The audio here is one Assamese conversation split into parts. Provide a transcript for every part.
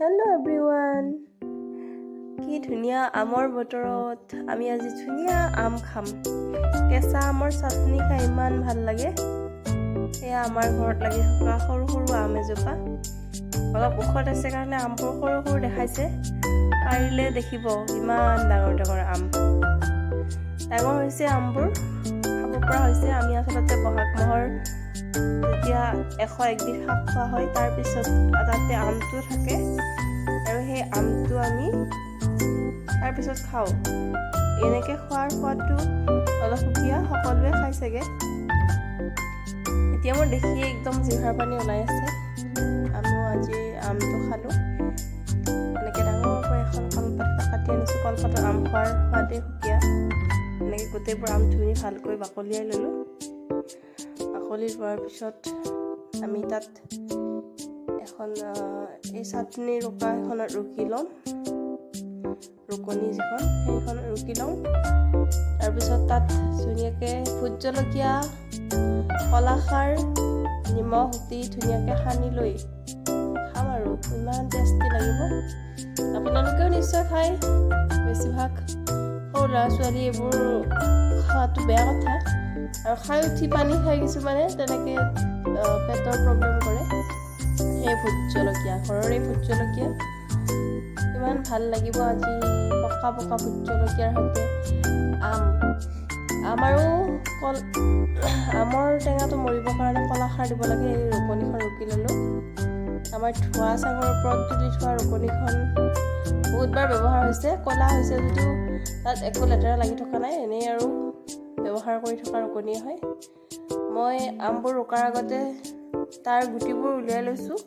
হেল্ল' এভৰিৱান, কি ধুনীয়া আমৰ বতৰত আমি আজি ধুনীয়া আম খাম। কেঁচা আমৰ চাটনি খাই ইমান ভাল লাগে। এয়া আমাৰ ঘৰত লাগি থকা সৰু সৰু আম এজোপা। অলপ ওখত আছে কাৰণে আমবোৰ সৰু সৰু দেখাইছে। পাৰিলে দেখিব ইমান ডাঙৰ ডাঙৰ আম। ডাঙৰ হৈছে আমবোৰ, খাব পৰা হৈছে। আমি আচলতে বহাগ মাহৰ যেতিয়া 101 বিধ শাক খোৱা হয়, তাৰপিছত তাতে আমটো থাকে আৰু সেই আমটো আমি তাৰপিছত খাওঁ। এনেকৈ খোৱাৰ সোৱাদটো অলপ সুকীয়া, সকলোৱে খাই চাগে। এতিয়া মোৰ দেখিয়ে একদম জিভাৰ পানী ওলাই আছে। আমিও আজি আমটো খালোঁ। এনেকৈ ডাঙৰকৈ এখন কলপাত কাটি আনিছোঁ। কলপাতৰ আম খোৱাৰ সোৱাদেই সুকীয়া। এনেকৈ গোটেইবোৰ আম ধুই ভালকৈ বাকলিয়াই ল'লোঁ। বাকলি লোৱাৰ পিছত আমি তাত এখন এই চাটনি ৰুকা এখনত ৰুকি ল'ম। ৰুকনি যিখন, সেইখন ৰুকি লওঁ। তাৰপিছত তাত ধুনীয়াকৈ ভোট জলকীয়া, কলাখাৰ, নিমখ দি ধুনীয়াকৈ সানি লৈ খাম আৰু ইমান টেষ্টি লাগিব। আপোনালোকেও নিশ্চয় খায়। বেছিভাগ সৰু ল'ৰা ছোৱালী এইবোৰ খোৱাটো বেয়া কথা, আৰু খাই উঠি পানী খাই কিছুমানে তেনেকৈ পেটৰ প্ৰব্লেম কৰে। সেই ভোট জলকীয়া, ঘৰৰে ভোট জলকীয়া, ইমান ভাল লাগিব আজি পকা পকা ভোট জলকীয়াৰ সৈতে আম আৰু আমৰ টেঙাটো মৰিবৰ কাৰণে কলাখাৰ দিব লাগে। এই ৰুকনিখন ৰুকি ল'লোঁ। আমাৰ ধোৱা চাঙৰ ওপৰত তুলি থোৱা ৰুকনিখন বহুতবাৰ ব্যৱহাৰ হৈছে। ক'লা হৈছে যদিও তাত একো লেতেৰা লাগি থকা নাই, এনেই আৰু ব্যৱহাৰ কৰি থকা ৰুকনিয়ে হয়। মই আমবোৰ ৰুকাৰ আগতে তাৰ গুটিবোৰ উলিয়াই লৈছোঁ।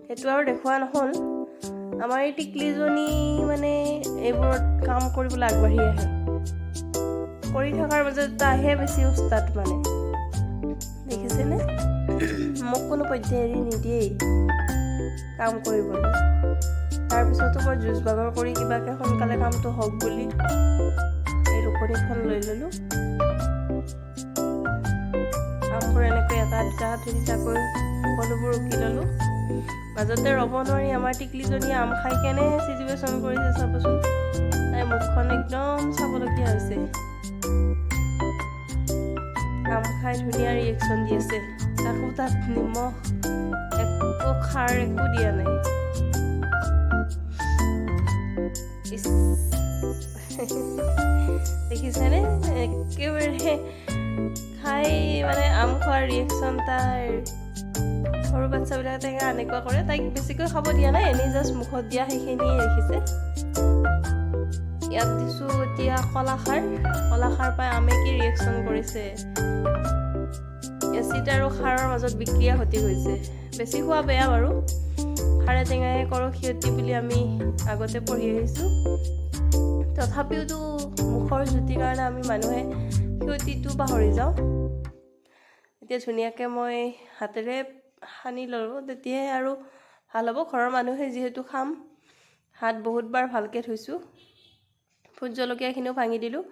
সেইটো আৰু দেখুওৱা নহ'ল। আমাৰ এই টিকলিজনী মানে এইবোৰত কাম কৰিবলৈ আগবাঢ়ি আহে। কৰি থকাৰ মাজত তাইহে বেছি উস্তাদ মানে, দেখিছেনে? মোক কোনো পধ্যে এৰি নিদিয়েই কাম কৰিবলৈ। তাৰপিছতো মই যুঁজ বাগৰ কৰি কিবাকৈ সোনকালে কামটো হওক বুলি এই ৰুকনিখন লৈ ল'লোঁ। আমবোৰ এনেকৈ এটা দুটা তিনিটাকৈ সকলোবোৰ ৰুকি ল'লোঁ। মাজতে ৰ'ব নোৱাৰি আমাৰ টিকলিজনীয়ে আম খাই কেনে চিটুৱেশ্যন কৰিছে চাবচোন। তাই মুখখন একদম চাবলগীয়া হৈছে। আম খাই ধুনীয়া ৰিয়েকশ্যন দি আছে। তাকো তাত নিমখ, একো খাৰ একো দিয়া নাই। দেখিছেনে? একেবাৰে খাই মানে আম খোৱাৰ ৰিয়েকশ্যন তাইৰ। সৰু বাচ্ছাবিলাকে টেঙা এনেকুৱা কৰে। তাইক বেছিকৈ খাব দিয়া নাই, এনেই জাষ্ট মুখত দিয়া সেইখিনিয়ে দেখিছে। ইয়াত দিছোঁ এতিয়া কলাখাৰ পাই আমে কি ৰিয়েকশ্যন কৰিছে। এচিড আৰু খাৰৰ মাজত বিক্ৰিয়া ঘটি গৈছে। বেছি খোৱা বেয়া বাৰু, খাৰে টেঙাই কৰোঁ ক্ষতি বুলি আমি আগতে পঢ়ি আহিছোঁ। তথাপিওতো মুখৰ জুতিৰ কাৰণে আমি মানুহে ক্ষতিটো পাহৰি যাওঁ। এতিয়া ধুনীয়াকৈ মই হাতেৰে সানি ল'লোঁ, তেতিয়াহে আৰু ভাল হ'ব। ঘৰৰ মানুহে যিহেতু খাম, হাত বহুতবাৰ ভালকৈ ধুইছোঁ। ভোট জলকীয়াখিনিও ভাঙি দিলোঁ।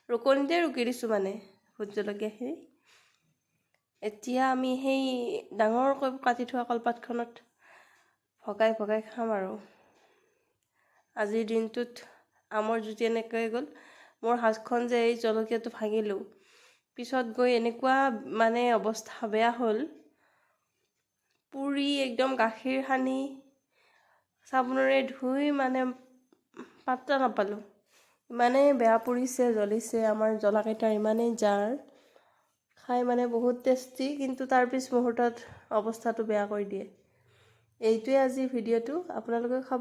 ৰুকনিতে ৰুকি দিছোঁ মানে ভোট জলকীয়াখিনি। এতিয়া আমি সেই ডাঙৰকৈ কাটি থোৱা কলপাতখনত ভগাই ভগাই খাম আৰু। আজিৰ দিনটোত আমৰ জুতি এনেকৈ গ'ল। মোৰ হাতখন যে এই জলকীয়াটো ভাঙিলোঁ, পিছত গৈ এনেকুৱা মানে অৱস্থা বেয়া হ'ল। পুৰি একদম গাখীৰ সানি চাবোনেৰে ধুই মানে পাত্তা নাপালোঁ। ইমানেই বেয়া পুৰিছে, জ্বলিছে। আমাৰ জ্বলাকেইটাৰ ইমানেই জাৰ, খাই মানে বহুত টেষ্টি, কিন্তু তাৰ পিছ মুহূৰ্তত অৱস্থাটো বেয়া কৰি দিয়ে। এইটোৱে আজি ভিডিঅ'টো। আপোনালোকে খাব।